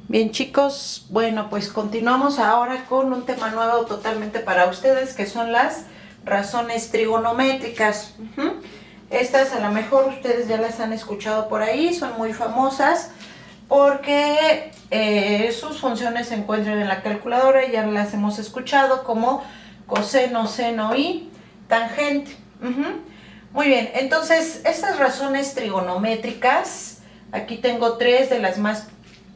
Bien chicos, bueno pues continuamos ahora con un tema nuevo totalmente para ustedes que son las razones trigonométricas. Estas a lo mejor ustedes ya las han escuchado por ahí, son muy famosas porque sus funciones se encuentran en la calculadora y ya las hemos escuchado como coseno, seno y tangente. Muy bien, entonces estas razones trigonométricas, aquí tengo tres de las más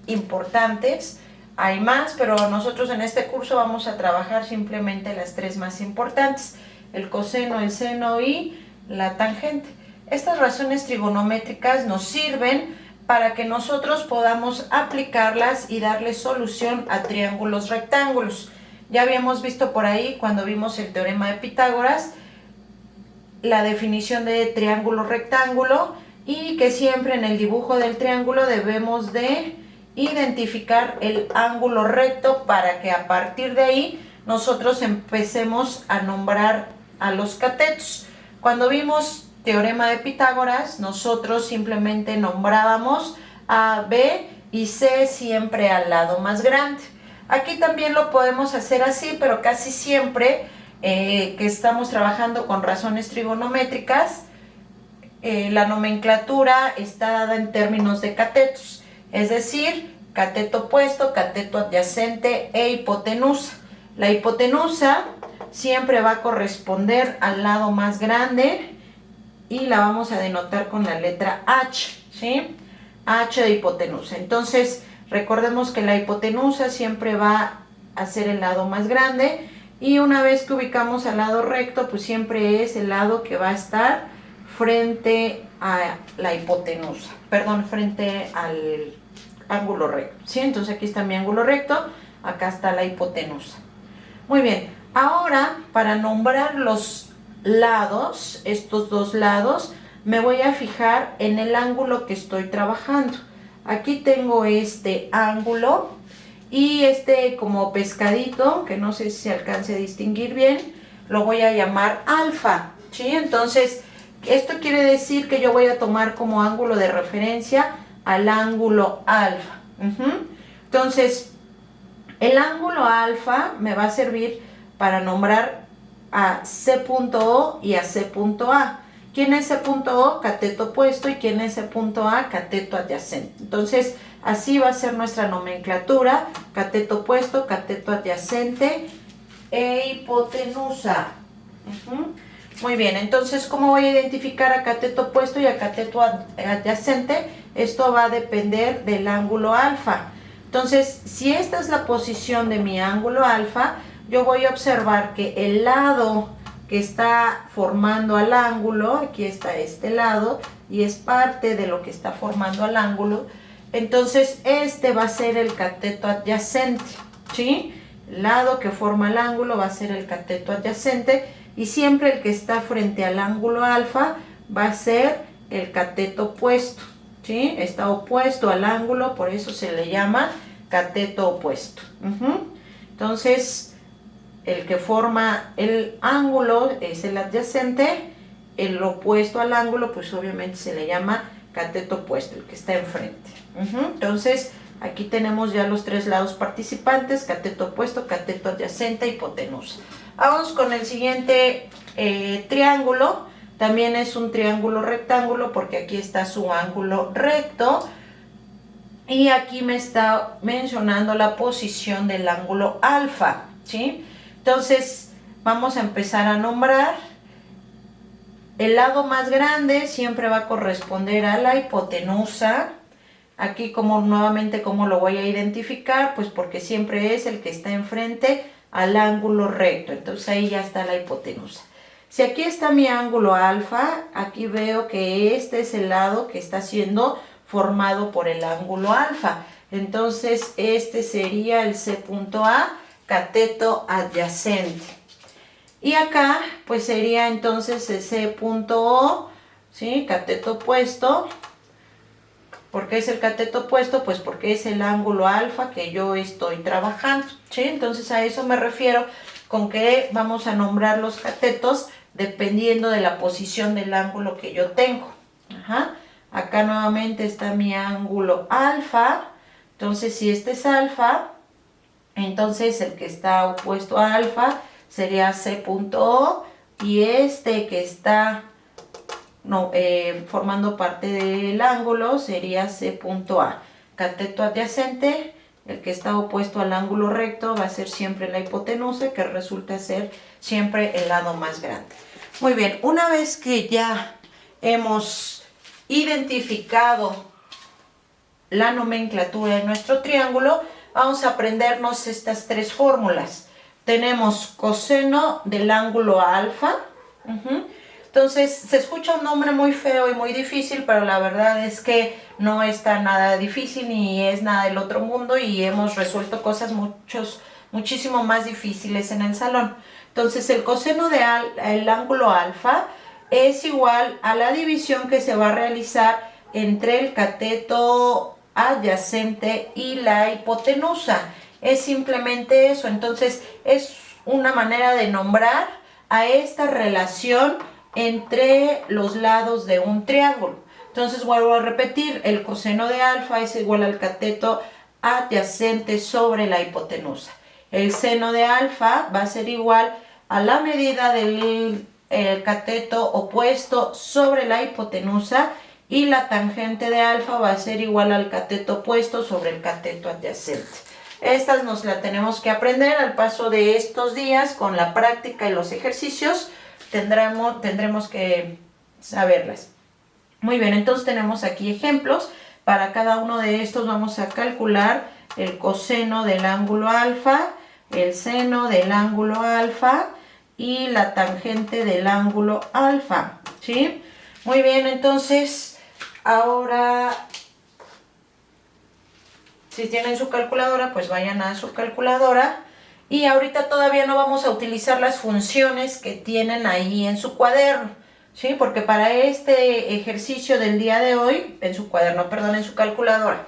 importantes, hay más, pero nosotros en este curso vamos a trabajar simplemente las tres más importantes: el coseno, el seno y la tangente. Estas razones trigonométricas nos sirven para que nosotros podamos aplicarlas y darle solución a triángulos rectángulos. Ya habíamos visto por ahí cuando vimos el teorema de Pitágoras la definición de triángulo rectángulo y que siempre en el dibujo del triángulo debemos de identificar el ángulo recto para que a partir de ahí nosotros empecemos a nombrar a los catetos. Cuando vimos teorema de Pitágoras, nosotros simplemente nombrábamos A, B y C siempre al lado más grande. Aquí también lo podemos hacer así, pero casi siempre que estamos trabajando con razones trigonométricas, la nomenclatura está dada en términos de catetos, es decir, cateto opuesto, cateto adyacente e hipotenusa. La hipotenusa siempre va a corresponder al lado más grande y la vamos a denotar con la letra H, ¿sí? H de hipotenusa. Entonces, recordemos que la hipotenusa siempre va a ser el lado más grande y una vez que ubicamos al lado recto, pues siempre es el lado que va a estar frente a la hipotenusa, perdón, frente al ángulo recto, ¿sí? Entonces aquí está mi ángulo recto, acá está la hipotenusa. Muy bien, ahora para nombrar los lados, estos dos lados, me voy a fijar en el ángulo que estoy trabajando. Aquí tengo este ángulo y este como pescadito, que no sé si se alcance a distinguir bien, lo voy a llamar alfa, ¿sí? Entonces, esto quiere decir que yo voy a tomar como ángulo de referencia al ángulo alfa. Entonces, el ángulo alfa me va a servir para nombrar a C.O y a C.A. ¿Quién es C.O? Cateto opuesto. ¿Y quién es C.A? Cateto adyacente. Entonces, así va a ser nuestra nomenclatura: cateto opuesto, cateto adyacente e hipotenusa. Muy bien, entonces, ¿cómo voy a identificar a cateto opuesto y a cateto adyacente? Esto va a depender del ángulo alfa. Entonces, si esta es la posición de mi ángulo alfa, yo voy a observar que el lado que está formando al ángulo, aquí está este lado, y es parte de lo que está formando al ángulo, entonces este va a ser el cateto adyacente, ¿sí? El lado que forma el ángulo va a ser el cateto adyacente, y siempre el que está frente al ángulo alfa va a ser el cateto opuesto, ¿sí? Está opuesto al ángulo, por eso se le llama cateto opuesto. Entonces, el que forma el ángulo es el adyacente, el opuesto al ángulo pues obviamente se le llama cateto opuesto, el que está enfrente. Entonces, aquí tenemos ya los tres lados participantes: cateto opuesto, cateto adyacente, hipotenusa. Vamos con el siguiente triángulo. También es un triángulo rectángulo porque aquí está su ángulo recto y aquí me está mencionando la posición del ángulo alfa, ¿sí? Entonces vamos a empezar a nombrar. El lado más grande siempre va a corresponder a la hipotenusa. Aquí nuevamente, ¿cómo lo voy a identificar? Pues porque siempre es el que está enfrente al ángulo recto. Entonces ahí ya está la hipotenusa. Si aquí está mi ángulo alfa, aquí veo que este es el lado que está siendo formado por el ángulo alfa. Entonces este sería el C.A, cateto adyacente. Y acá pues sería entonces el C.O, ¿sí? Cateto opuesto. ¿Por qué es el cateto opuesto? Pues porque es el ángulo alfa que yo estoy trabajando, ¿sí? Entonces a eso me refiero con que vamos a nombrar los catetos dependiendo de la posición del ángulo que yo tengo. Acá nuevamente está mi ángulo alfa. Entonces, si este es alfa, entonces el que está opuesto a alfa sería C punto O, y este que está formando parte del ángulo sería C punto A. Cateto adyacente, el que está opuesto al ángulo recto, va a ser siempre la hipotenusa, que resulta ser siempre el lado más grande. Muy bien, una vez que ya hemos identificado la nomenclatura de nuestro triángulo, vamos a aprendernos estas tres fórmulas. Tenemos coseno del ángulo alfa. Entonces, se escucha un nombre muy feo y muy difícil, pero la verdad es que no está nada difícil ni es nada del otro mundo, y hemos resuelto cosas muchísimo más difíciles en el salón. Entonces, el coseno del ángulo alfa es igual a la división que se va a realizar entre el cateto adyacente y la hipotenusa. Es simplemente eso. Entonces, es una manera de nombrar a esta relación entre los lados de un triángulo. Entonces, vuelvo a repetir, el coseno de alfa es igual al cateto adyacente sobre la hipotenusa. El seno de alfa va a ser igual a la medida del cateto opuesto sobre la hipotenusa, y la tangente de alfa va a ser igual al cateto opuesto sobre el cateto adyacente. Estas nos las tenemos que aprender al paso de estos días con la práctica y los ejercicios. Tendremos que saberlas. Muy bien, entonces tenemos aquí ejemplos. Para cada uno de estos vamos a calcular el coseno del ángulo alfa, el seno del ángulo alfa y la tangente del ángulo alfa, ¿sí? Muy bien, entonces ahora, si tienen su calculadora, pues vayan a su calculadora. Y ahorita todavía no vamos a utilizar las funciones que tienen ahí en su cuaderno, ¿sí? Porque para este ejercicio del día de hoy, en su calculadora,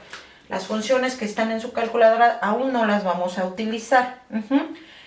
las funciones que están en su calculadora aún no las vamos a utilizar.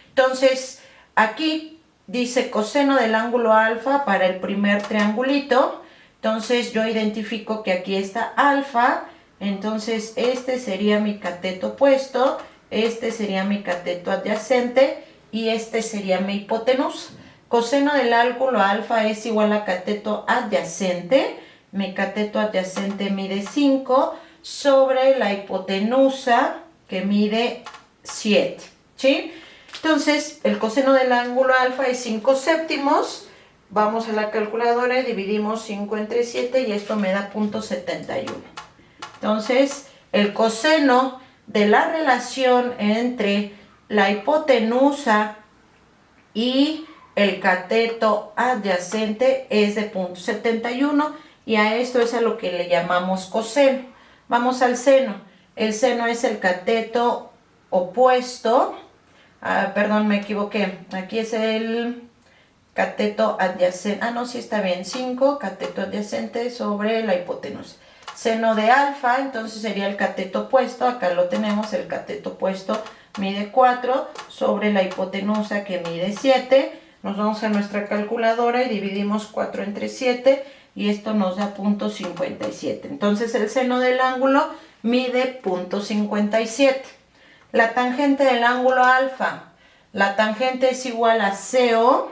Entonces, aquí dice coseno del ángulo alfa para el primer triangulito. Entonces, yo identifico que aquí está alfa. Entonces, este sería mi cateto opuesto, este sería mi cateto adyacente y este sería mi hipotenusa. Coseno del ángulo alfa es igual a cateto adyacente. Mi cateto adyacente mide 5 sobre la hipotenusa, que mide 7, ¿sí? Entonces, el coseno del ángulo alfa es 5 séptimos. Vamos a la calculadora y dividimos 5 entre 7 y esto me da 0.71. Entonces, el coseno de la relación entre la hipotenusa y el cateto adyacente es de 0.71, y a esto es a lo que le llamamos coseno. Vamos al seno. El seno es el cateto opuesto. Perdón, me equivoqué. Aquí es el cateto adyacente. No, sí está bien. 5, cateto adyacente sobre la hipotenusa. Seno de alfa, entonces sería el cateto opuesto. Acá lo tenemos, el cateto opuesto mide 4 sobre la hipotenusa, que mide 7. Nos vamos a nuestra calculadora y dividimos 4 entre 7 y esto nos da 0.57. Entonces el seno del ángulo mide 0.57. La tangente del ángulo alfa. La tangente es igual a CO.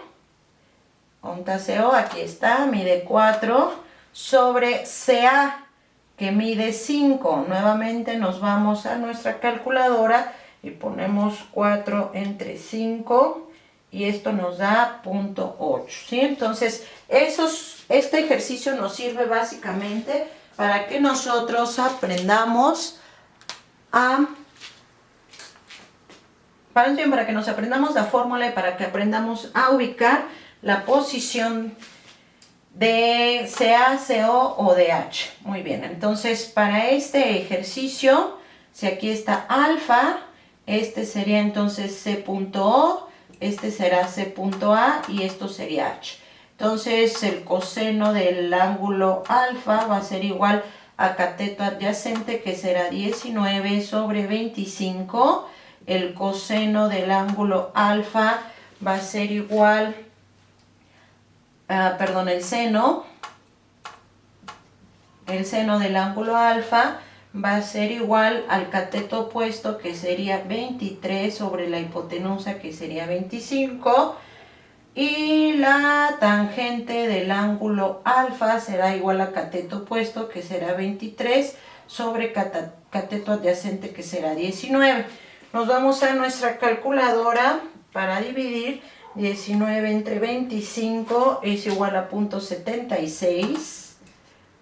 ¿Dónde está CO? Aquí está, mide 4 sobre CA, que mide 5. Nuevamente nos vamos a nuestra calculadora y ponemos 4 entre 5 y esto nos da 0.8, ¿sí? Entonces, este ejercicio nos sirve básicamente para que nosotros aprendamos para que nos aprendamos la fórmula y para que aprendamos a ubicar la posición de CA, CO o de H. Muy bien, entonces para este ejercicio, si aquí está alfa, este sería entonces C.O, este será C.A y esto sería H. Entonces el coseno del ángulo alfa va a ser igual a cateto adyacente, que será 19 sobre 25. El coseno del ángulo alfa va a ser igual, el seno del ángulo alfa va a ser igual al cateto opuesto, que sería 23 sobre la hipotenusa, que sería 25. Y la tangente del ángulo alfa será igual a cateto opuesto, que será 23, sobre cateto adyacente, que será 19. Nos vamos a nuestra calculadora para dividir. 19 entre 25 es igual a 0.76.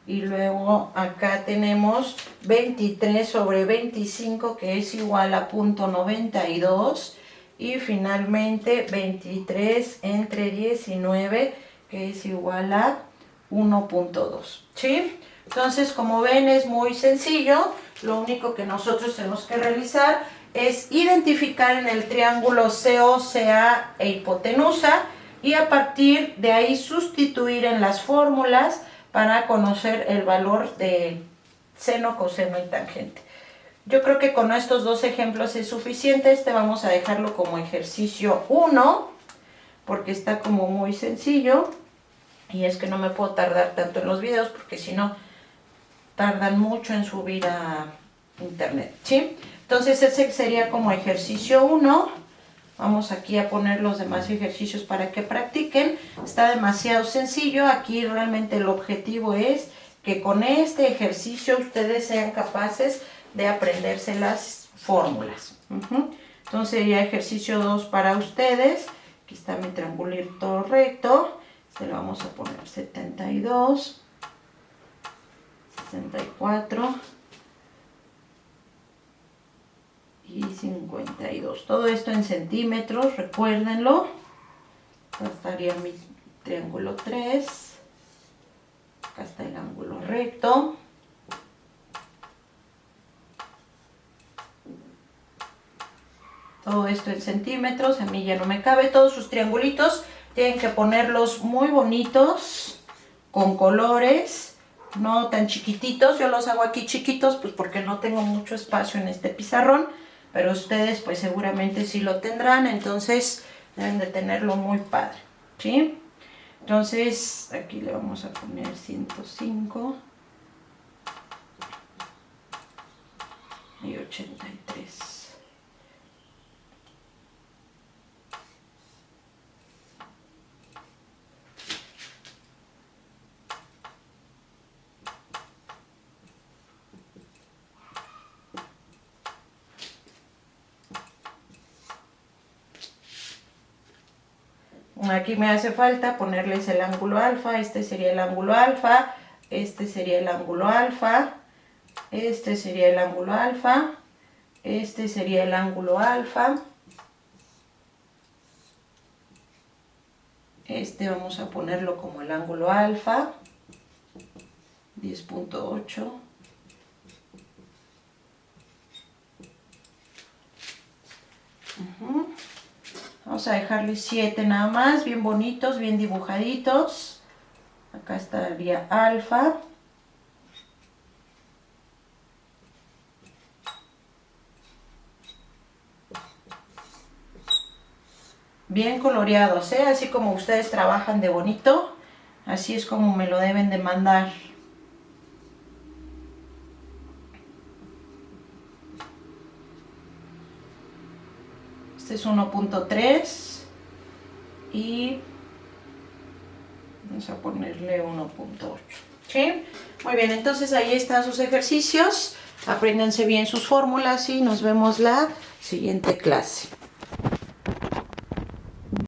Y luego acá tenemos 23 sobre 25, que es igual a 0.92. Y finalmente 23 entre 19, que es igual a 1.2. ¿Sí? Entonces, como ven, es muy sencillo. Lo único que nosotros tenemos que realizar es identificar en el triángulo COCA e hipotenusa, y a partir de ahí sustituir en las fórmulas para conocer el valor de seno, coseno y tangente. Yo creo que con estos dos ejemplos es suficiente. Vamos a dejarlo como ejercicio 1, porque está como muy sencillo. Y es que no me puedo tardar tanto en los videos, porque si no, tardan mucho en subir a internet, ¿sí? Entonces ese sería como ejercicio 1. Vamos aquí a poner los demás ejercicios para que practiquen. Está demasiado sencillo. Aquí realmente el objetivo es que con este ejercicio ustedes sean capaces de aprenderse las fórmulas. Entonces sería ejercicio 2 para ustedes. Aquí está mi triangulito recto. Le vamos a poner 72, 64 y 52. Todo esto en centímetros, recuérdenlo. Acá estaría mi triángulo 3. Acá está el ángulo recto. Todo esto en centímetros, a mí ya no me cabe. Todos sus triangulitos tienen que ponerlos muy bonitos, con colores, no tan chiquititos. Yo los hago aquí chiquitos, pues porque no tengo mucho espacio en este pizarrón, pero ustedes pues seguramente sí lo tendrán, entonces deben de tenerlo muy padre, ¿sí? Entonces aquí le vamos a poner 105 y 83. Aquí me hace falta ponerles el ángulo alfa. Este sería el ángulo alfa, este sería el ángulo alfa, este sería el ángulo alfa, este sería el ángulo alfa, este vamos a ponerlo como el ángulo alfa, 10.8. Vamos a dejarle 7 nada más, bien bonitos, bien dibujaditos. Acá estaría alfa. Bien coloreados, ¿eh? Así como ustedes trabajan de bonito, así es como me lo deben de mandar. Este es 1.3 y vamos a ponerle 1.8. ¿Sí? Muy bien, entonces ahí están sus ejercicios. Apréndanse bien sus fórmulas y nos vemos la siguiente clase.